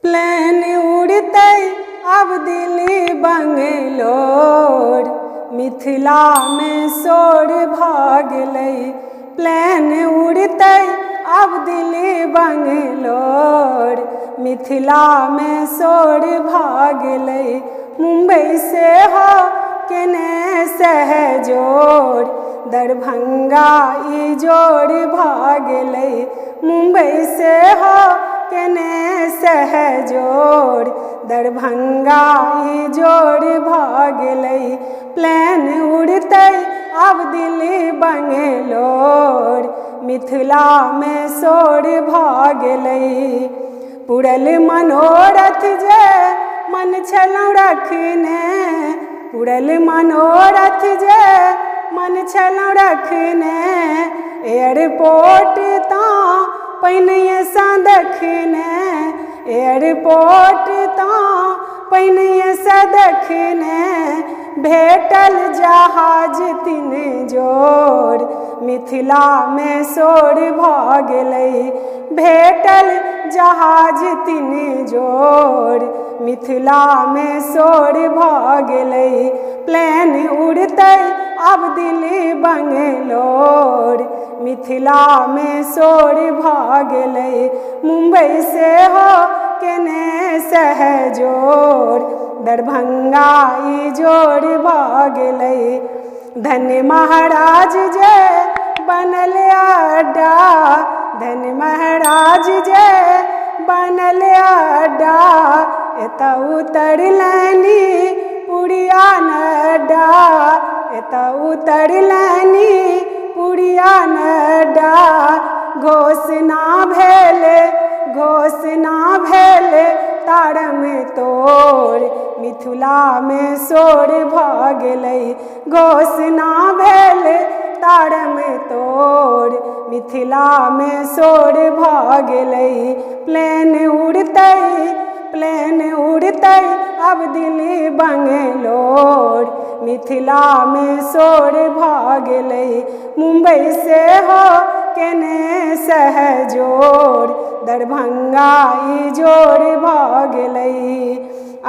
Plane उड़तै अब दिल्ली बंगलोर, मिथिला में शोर भऽ गेलै। प्लेन उड़तै अब दिल्ली बंगलोर, मिथिला में शोर भऽ गेलै। मुंबई से हो केने सहजोर, दरभंगा ई जोड़ भऽ गेलै। मुंबई से हो केने सहजोर, दरभंगा ई जोड़ भऽ गेलै। प्लेन उड़तै अब दिल्ली बंगलोर, मिथिला में शोर भऽ गेलै। पुरल मनोरथ जे मन छलहुँ रखने, पुरल मनोरथ जे मन छलहुँ रखने, एयरपोर्ट तऽ पहिनहिए सँ देखने, एयरपोर्ट तऽ पहिनहिए सँ देखने। भेटल जहाज 3 जोड़, मिथिला में शोर भऽ गेलै। भेटल जहाज 3 जोड़, मिथिला में शोर भऽ गेलै। प्लेन उड़तै अब दिल्ली बंगलोर, मिथिला में शोर भऽ गेलै। मुंबई से हो केने सहजोर, दरभंगा ई जोड़ भऽ गेलै। धन्य महाराज जे बनल अड्डा, धन्य महाराज जे बनल अड्डा, एतऽ उतरलनि पुरिया नड्डा, एतऽ उतरलनि पुरिया नड्डा। घोषणा भेलै, घोषणा भेलै तारम तोड़, मिथिला में शोर भऽ गेलै। घोषणा भेलै तारम तोड़, मिथिला में शोर भऽ गेलै। प्लेन उड़तै, प्लेन उड़तै अब दिल्ली बंगलोर, मिथिला में शोर भऽ गेलै। मुंबई से हो केने सहजोर, दरभंगा ई जोड़ भऽ गेलै।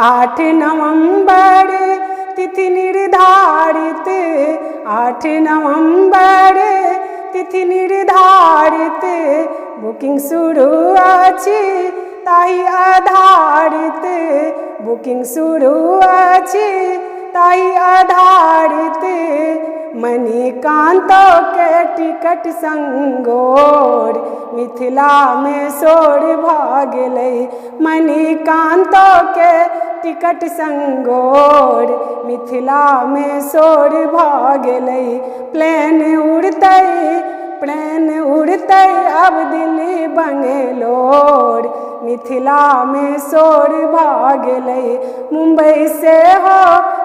8 नवंबर तिथि निर्धारित, 8 नवंबर तिथि निर्धारित, बुकिंग शुरू अछि ताहि आधारित, बुकिंग शुरू अछि ताहि आधारित। मणिकांतो के टिकट संगोर, मिथिला में शोर भऽ गेलै। मणिकांतो के टिकट संगोर, मिथिला में शोर भऽ गेलै। प्लेन उड़तै, प्लेन उड़तै अब दिल्ली बंगलोर, मिथिला में शोर भऽ गेलै। मुंबई से हो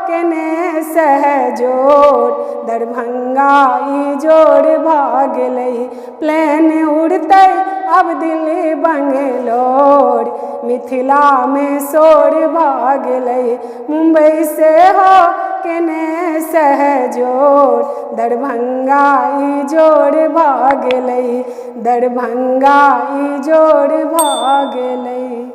केने सहजोर, दरभंगा ई जोड़ भऽ गेलै। प्लेन उड़तै अब दिल्ली बंगलोर, मिथिला में शोर भऽ गेलै। मुंबई से हो केने सहजोर, दरभंगा ई जोड़ भऽ गेलै, दरभंगा ई जोड़ भऽ गेलै।